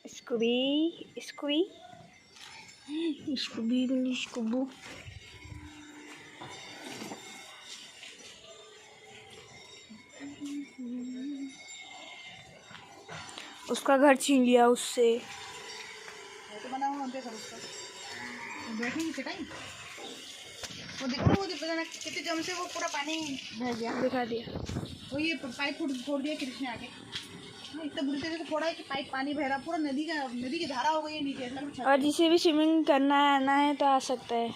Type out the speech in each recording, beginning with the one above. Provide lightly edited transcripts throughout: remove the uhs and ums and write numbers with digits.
Scooby Scooby Scooby स्कूबू। उसका घर छीन लिया उससे। तो बना हुआ घर उसका बैठेंगे चटाई। वो देखो वो पता ना कितने जम से वो पूरा पानी बह गया। दिखा दिया वो ये पाइप फोड़ दिया कृष्ण आके। इतना बुरी तरह से फोड़ा है कि पाइप पानी बह रहा पूरा नदी की धारा हो गई है नीचे। और जिसे भी स्विमिंग करना आना है तो आ सकता है।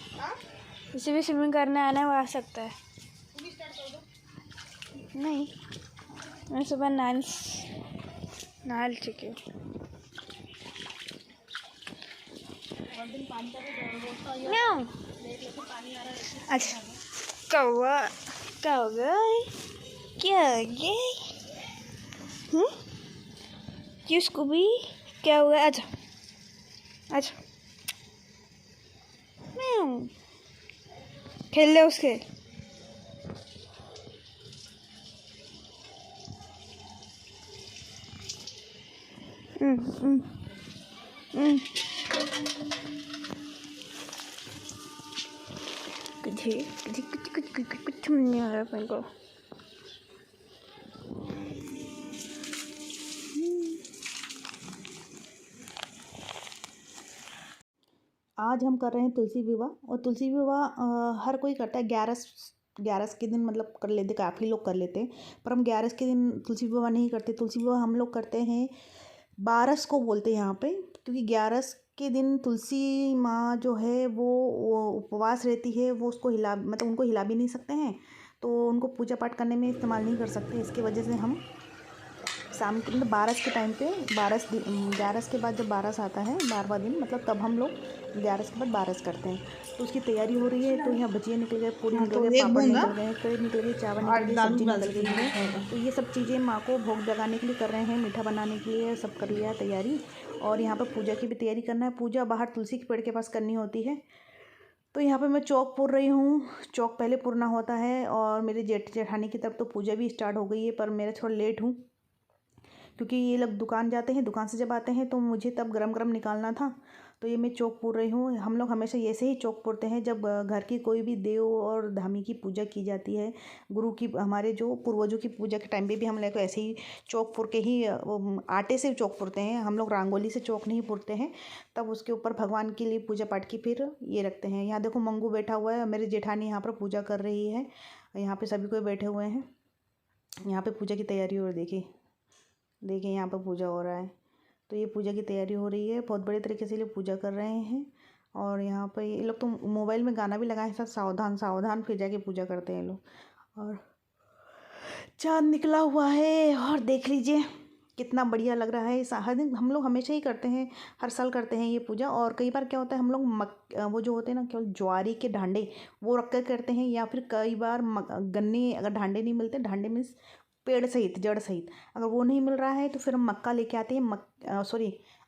जिसे भी स्विमिंग करना आना है वो आ सकता है। नहीं मैं सुबह नहा चुकी हूँ। अच्छा कौवा कौवा क्या हो गया? क्यों स्कूबी क्या हुआ? अच्छा अच्छा खेल ले उसके। कुछ नहीं आ रहा मेरे को। आज हम कर रहे हैं तुलसी विवाह। और तुलसी विवाह हर कोई करता है। 11 के दिन मतलब कर लेते, काफ़ी लोग कर लेते हैं। पर हम 11 के दिन तुलसी विवाह नहीं करते। तुलसी विवाह हम लोग करते हैं 12 को बोलते हैं यहाँ पे, क्योंकि 11 के दिन तुलसी माँ जो है वो उपवास रहती है। वो उसको मतलब उनको हिला भी नहीं सकते हैं, तो उनको पूजा पाठ करने में इस्तेमाल नहीं कर सकते। इसकी वजह से हम शाम के मतलब 12 के टाइम पे 11 के बाद जब 12 आता है 12वां दिन, मतलब तब हम लोग 11 के बाद 12 करते हैं। तो उसकी तैयारी हो रही है। तो यहाँ भजिया निकल गए, पूरी निकल गए, पापड़ निकल गए, कड़ी निकल गई, चावल निकल गई, सब्जी निकल गई है। तो ये सब चीज़ें माँ को भोग लगाने के लिए कर रहे हैं, मीठा बनाने के लिए सब कर लिया तैयारी। और यहाँ पर पूजा की भी तैयारी करना है। पूजा बाहर तुलसी के पेड़ के पास करनी होती है। तो यहाँ पे मैं चौक पुर रही हूँ। चौक पहले पुरना होता है। और मेरे जेठानी की तरफ तो पूजा भी स्टार्ट हो गई है, पर मेरा थोड़ा लेट हूँ क्योंकि ये लोग दुकान जाते हैं। दुकान से जब आते हैं तो मुझे तब गरम गरम निकालना था। तो ये मैं चौक पुर रही हूँ। हम लोग हमेशा ऐसे ही चौक पुरते हैं जब घर की कोई भी देव और धामी की पूजा की जाती है। गुरु की, हमारे जो पूर्वजों की पूजा के टाइम पे भी हम लोग ऐसे ही चौक पुर के ही आटे से चौक पुरते हैं। हम लोग रंगोली से चौक नहीं पुरते हैं। तब उसके ऊपर भगवान के लिए पूजा पाठ की फिर ये रखते हैं। यहाँ देखो मंगू बैठा हुआ है, मेरी जेठानी यहाँ पर पूजा कर रही है। यहाँ पर सभी कोई बैठे हुए हैं। यहाँ पर पूजा की तैयारी और देखिए यहाँ पर पूजा हो रहा है। तो ये पूजा की तैयारी हो रही है। बहुत बड़े तरीके से ये पूजा कर रहे हैं। और यहाँ पर ये लोग तो मोबाइल में गाना भी लगाए सब, सावधान सावधान, फिर जाके पूजा करते हैं लोग। और चाँद निकला हुआ है और देख लीजिए कितना बढ़िया लग रहा है। हर दिन हम लोग हमेशा ही करते हैं, हर साल करते हैं ये पूजा। और कई बार क्या होता है, हम लोग वो जो होते हैं ना केवल ज्वारी के डांडे वो रख कर करते हैं। या फिर कई बार गन्ने, अगर डांडे नहीं मिलते, डांडे मीन्स पेड़ सहित, जड़ सहित, अगर वो नहीं मिल रहा है तो फिर हम मक्का लेके आते हैं।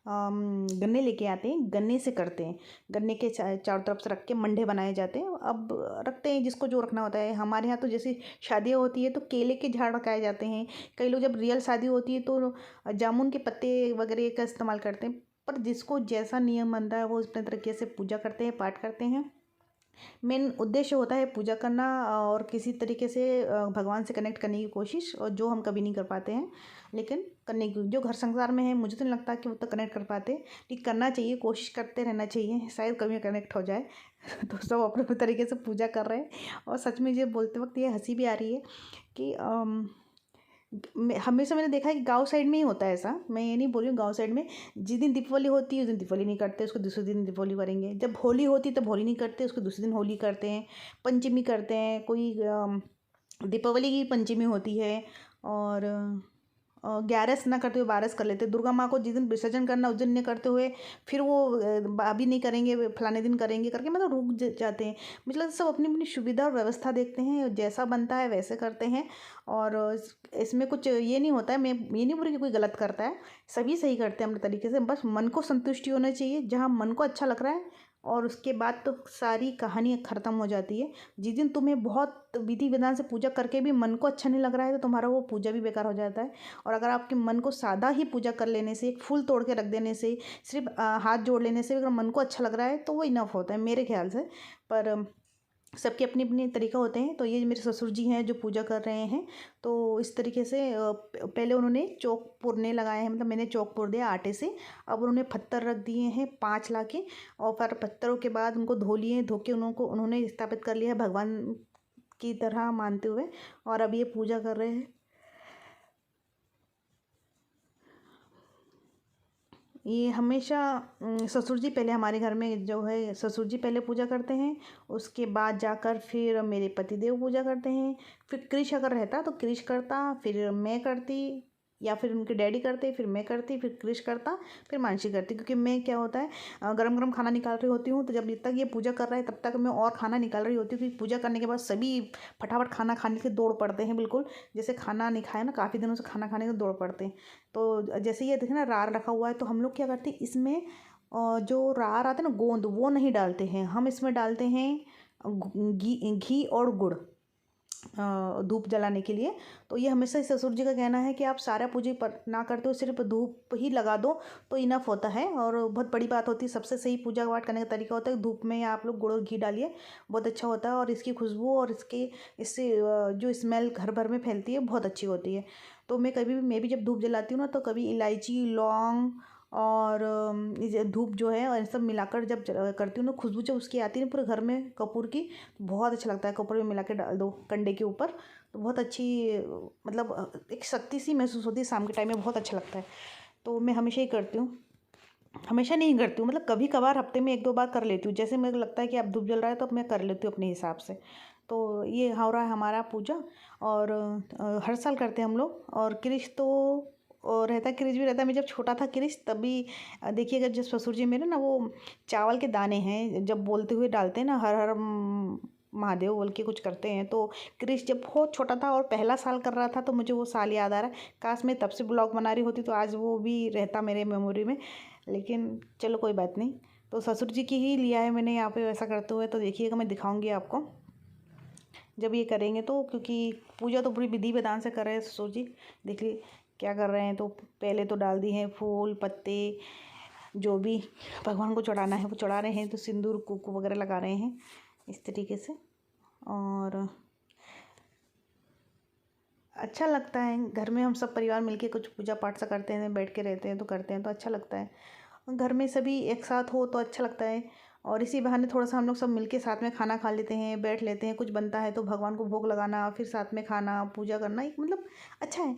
गन्ने लेके आते हैं, गन्ने से करते हैं। गन्ने के चारों तरफ से रख के मंडे बनाए जाते हैं। अब रखते हैं जिसको जो रखना होता है। हमारे यहाँ तो जैसे शादियाँ होती है तो केले के झाड़ रखाए जाते हैं। कई लोग जब रियल शादी होती है तो जामुन के पत्ते वगैरह का इस्तेमाल करते हैं। पर जिसको जैसा नियम बनता है वो अपने तरीके से पूजा करते हैं, पाठ करते हैं। मेन उद्देश्य होता है पूजा करना और किसी तरीके से भगवान से कनेक्ट करने की कोशिश, और जो हम कभी नहीं कर पाते हैं लेकिन करने की, जो घर संसार में है मुझे तो नहीं लगता कि वो तो कनेक्ट कर पाते, लेकिन करना चाहिए, कोशिश करते रहना चाहिए, शायद कभी कनेक्ट हो जाए। तो सब अपने अपने तरीके से पूजा कर रहे हैं। और सच में ये बोलते वक्त ये हंसी भी आ रही है कि हमेशा मैंने देखा है कि गांव साइड में ही होता है ऐसा। मैं ये नहीं बोल रही हूँ, गांव साइड में जिस दिन दीपावली होती है उस दिन दीपावली नहीं करते, उसको दूसरे दिन दीपावली करेंगे। जब होली होती है तब होली नहीं करते, उसको दूसरे दिन होली करते हैं। पंचमी करते हैं, कोई दीपावली की पंचमी होती है। और 11 ना करते हुए 12 कर लेते। दुर्गा माँ को जिस दिन विसर्जन करना उस दिन नहीं करते हुए फिर वो अभी नहीं करेंगे, फलाने दिन करेंगे करके मतलब रुक जाते हैं। मतलब सब अपनी अपनी सुविधा और व्यवस्था देखते हैं, जैसा बनता है वैसे करते हैं। और इसमें कुछ ये नहीं होता है, मैं ये नहीं बोल रही कि कोई गलत करता है, सभी सही करते हैं अपने तरीके से। बस मन को संतुष्टि होना चाहिए, जहाँ मन को अच्छा लग रहा है और उसके बाद तो सारी कहानी ख़त्म हो जाती है। जिस दिन तुम्हें बहुत विधि विधान से पूजा करके भी मन को अच्छा नहीं लग रहा है तो तुम्हारा वो पूजा भी बेकार हो जाता है। और अगर आपके मन को सादा ही पूजा कर लेने से, एक फूल तोड़ के रख देने से, सिर्फ हाथ जोड़ लेने से अगर मन को अच्छा लग रहा है तो वो इनफ होता है मेरे ख्याल से। पर सबके अपने अपने तरीका होते हैं। तो ये मेरे ससुर जी हैं जो पूजा कर रहे हैं। तो इस तरीके से पहले उन्होंने चौक पुरने लगाए हैं, मतलब मैंने चौक पुर दिया आटे से। अब उन्होंने पत्थर रख दिए हैं 5 ला के, और फिर पत्थरों के बाद उनको धो लिए, धो के उन्होंने स्थापित कर लिया है भगवान की तरह मानते हुए। और अब ये पूजा कर रहे हैं। ये हमेशा ससुर जी पहले हमारे घर में जो है, ससुर जी पहले पूजा करते हैं, उसके बाद जाकर फिर मेरे पतिदेव पूजा करते हैं। फिर कृष अगर रहता तो कृष करता, फिर मैं करती, या फिर उनके डैडी करते, फिर मैं करती, फिर कृष करता, फिर मानसी करती। क्योंकि मैं क्या होता है, गरम गरम खाना निकाल रही होती हूँ, तो जब तक ये पूजा कर रहा है तब तक मैं और खाना निकाल रही होती हूँ। क्योंकि पूजा करने के बाद सभी फटाफट खाना खाने के दौड़ पड़ते हैं, बिल्कुल जैसे खाना नहीं खाया ना, काफ़ी दिनों से खाना खाने के दौड़ पड़ते हैं। तो जैसे ये देखे ना रार रखा हुआ है, तो हम लोग क्या करते हैं इसमें, जो रार आते हैं ना गोंद, वो नहीं डालते हैं हम, इसमें डालते हैं घी और गुड़ धूप जलाने के लिए। तो ये हमेशा ही ससुर जी का कहना है कि आप सारा पूजा पर ना करते हो, सिर्फ धूप ही लगा दो तो इनफ होता है। और बहुत बड़ी बात होती है, सबसे सही पूजा पाठ करने का तरीका होता है धूप में आप लोग गुड़ और घी डालिए, बहुत अच्छा होता है। और इसकी खुशबू और इससे जो स्मेल घर भर में फैलती है बहुत अच्छी होती है। तो मैं भी जब धूप जलाती हूँ ना, तो कभी इलायची, लौंग और ये धूप जो है और सब मिलाकर जब करती हूँ ना, खुशबू जब उसकी आती है ना पूरे घर में कपूर की, तो बहुत अच्छा लगता है। कपूर में मिला के डाल दो कंडे के ऊपर, तो बहुत अच्छी, मतलब एक शक्ति सी महसूस होती है शाम के टाइम में, बहुत अच्छा लगता है। तो मैं हमेशा ही करती हूँ, हमेशा नहीं करती हूँ, मतलब कभी कभार हफ्ते में 1-2 बार कर लेती हूँ। जैसे मेरे को लगता है कि अब धूप जल रहा है तो अब मैं कर लेती हूँ अपने हिसाब से। तो ये हो रहा है हमारा पूजा। और हर साल करते हैं हम लोग। और कृष तो और रहता, कृष भी रहता। मैं जब छोटा था कृष, तभी देखिएगा जब ससुर जी मेरे ना वो चावल के दाने हैं जब बोलते हुए डालते हैं ना, हर हर महादेव बोल के कुछ करते हैं। तो कृष जब बहुत छोटा था और पहला साल कर रहा था, तो मुझे वो साल याद आ रहा है। काश मैं तब से ब्लॉग बना रही होती तो आज वो भी रहता मेरे मेमोरी में। लेकिन चलो कोई बात नहीं। तो ससुर जी की ही लिया है मैंने यहाँ पे वैसा करते हुए। तो देखिएगा, मैं दिखाऊंगी आपको जब ये करेंगे तो, क्योंकि पूजा तो पूरी विधि विधान से कर रहे हैं ससुर जी। देखिए क्या कर रहे हैं। तो पहले तो डाल दिए हैं फूल पत्ते, जो भी भगवान को चढ़ाना है वो चढ़ा रहे हैं। तो सिंदूर कुकू वगैरह लगा रहे हैं इस तरीके से। और अच्छा लगता है घर में हम सब परिवार मिलके कुछ पूजा पाठ सा करते हैं, बैठ के रहते हैं तो करते हैं तो अच्छा लगता है। घर में सभी एक साथ हो तो अच्छा लगता है। और इसी बहाने थोड़ा सा हम लोग सब मिलके साथ में खाना खा लेते हैं, बैठ लेते हैं। कुछ बनता है तो भगवान को भोग लगाना, फिर साथ में खाना, पूजा करना, एक मतलब अच्छा है।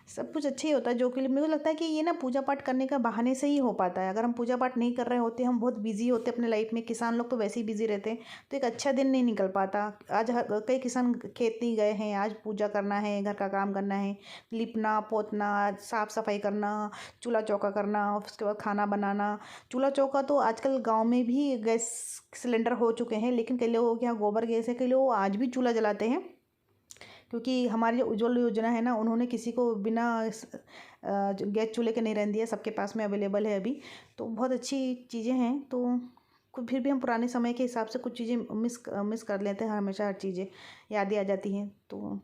सब कुछ अच्छा ही होता है। जो कि मेरे को लगता है कि ये ना पूजा पाठ करने का बहाने से ही हो पाता है। अगर हम पूजा पाठ नहीं कर रहे होते, हम बहुत बिजी होते अपने लाइफ में, किसान लोग तो वैसे ही बिजी रहते हैं, तो एक अच्छा दिन नहीं निकल पाता। आज कई किसान खेत नहीं गए हैं, आज पूजा करना है, घर का काम करना है, लिपना पोतना, साफ सफाई करना, चूल्हा चौका करना, उसके बाद खाना बनाना। चूल्हा चौका तो आजकल गाँव में भी गैस सिलेंडर हो चुके हैं, लेकिन कई लोगों के यहाँ गोबर गैस है, कई लोग आज भी चूल्हा जलाते हैं। क्योंकि हमारी जो उज्ज्वल योजना है ना, उन्होंने किसी को बिना गैस चूल्हे के नहीं रहने दिया, सबके पास में अवेलेबल है अभी। तो बहुत अच्छी चीज़ें हैं। तो फिर भी हम पुराने समय के हिसाब से कुछ चीज़ें मिस कर लेते हैं। हमेशा हर चीज़ें यादें आ जाती हैं। तो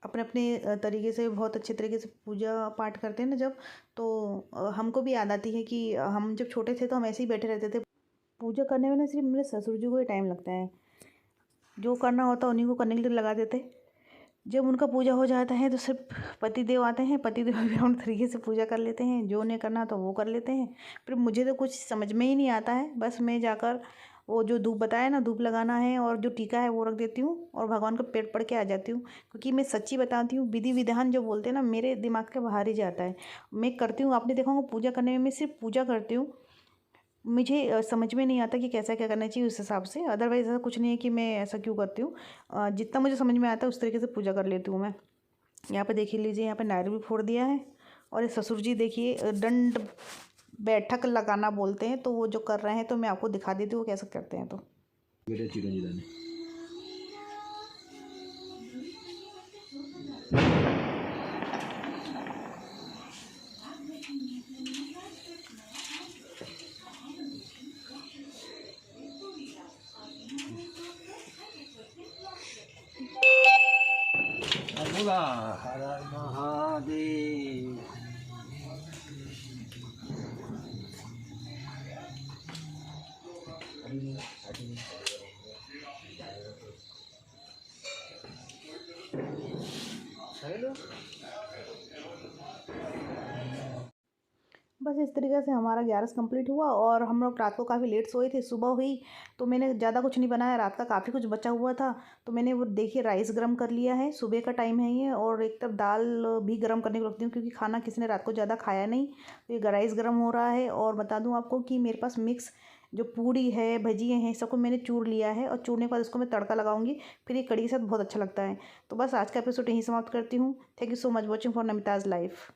अपने अपने तरीके से बहुत अच्छे तरीके से पूजा पाठ करते हैं ना जब, तो हमको भी याद आती है कि हम जब छोटे थे तो हम ऐसे ही बैठे रहते थे। पूजा करने में ना सिर्फ मेरे ससुर जी को ही टाइम लगता है, जो करना होता है उन्हीं को करने के लिए लगा देते। जब उनका पूजा हो जाता है तो सिर्फ पतिदेव आते हैं, पतिदेव भी हम तरीके से पूजा कर लेते हैं, जो उन्हें करना तो वो कर लेते हैं। फिर मुझे तो कुछ समझ में ही नहीं आता है, बस मैं जाकर वो जो धूप बताया ना, धूप लगाना है और जो टीका है वो रख देती हूँ और भगवान का पेट पढ़ के आ जाती हूँ। क्योंकि मैं सच्ची बताती हूँ, विधि विधान जो बोलते हैं ना, मेरे दिमाग के बाहर ही जाता है। मैं करती हूँ, आपने देखा होगा पूजा करने में मैं सिर्फ पूजा करती हूँ। मुझे समझ में नहीं आता कि कैसा क्या करना चाहिए उस हिसाब से। अदरवाइज़ ऐसा कुछ नहीं है कि मैं ऐसा क्यों करती हूँ। जितना मुझे समझ में आता है उस तरीके से पूजा कर लेती हूँ मैं। यहाँ पे देख लीजिए, यहाँ पे नारियल भी फोड़ दिया है। और ये ससुर जी देखिए दंड बैठक लगाना बोलते हैं, तो वो जो कर रहे हैं, तो मैं आपको दिखा देती हूँ वो कैसे करते हैं। तो बेटा चिरंजी दाने होगा। हर हर महादेव। बस इस तरीके से हमारा 11 कंप्लीट हुआ और हम लोग रात को काफ़ी लेट सोए थे। सुबह हुई तो मैंने ज़्यादा कुछ नहीं बनाया, रात का काफ़ी कुछ बचा हुआ था तो मैंने वो देखिए राइस गरम कर लिया है। सुबह का टाइम है ये, और एक तरफ दाल भी गरम करने को रखती हूँ क्योंकि खाना किसी ने रात को ज़्यादा खाया नहीं, तो ये राइस गरम हो रहा है। और बता दूँ आपको कि मेरे पास मिक्स जो पूड़ी है, भजिए हैं, सबको मैंने चूर लिया है और चूरने के बाद उसको मैं तड़का लगाऊंगी, फिर ये कढ़ी के साथ बहुत अच्छा लगता है। तो बस आज का एपिसोड यहीं समाप्त करती हूँ। Thank you so much watching for Namita's life.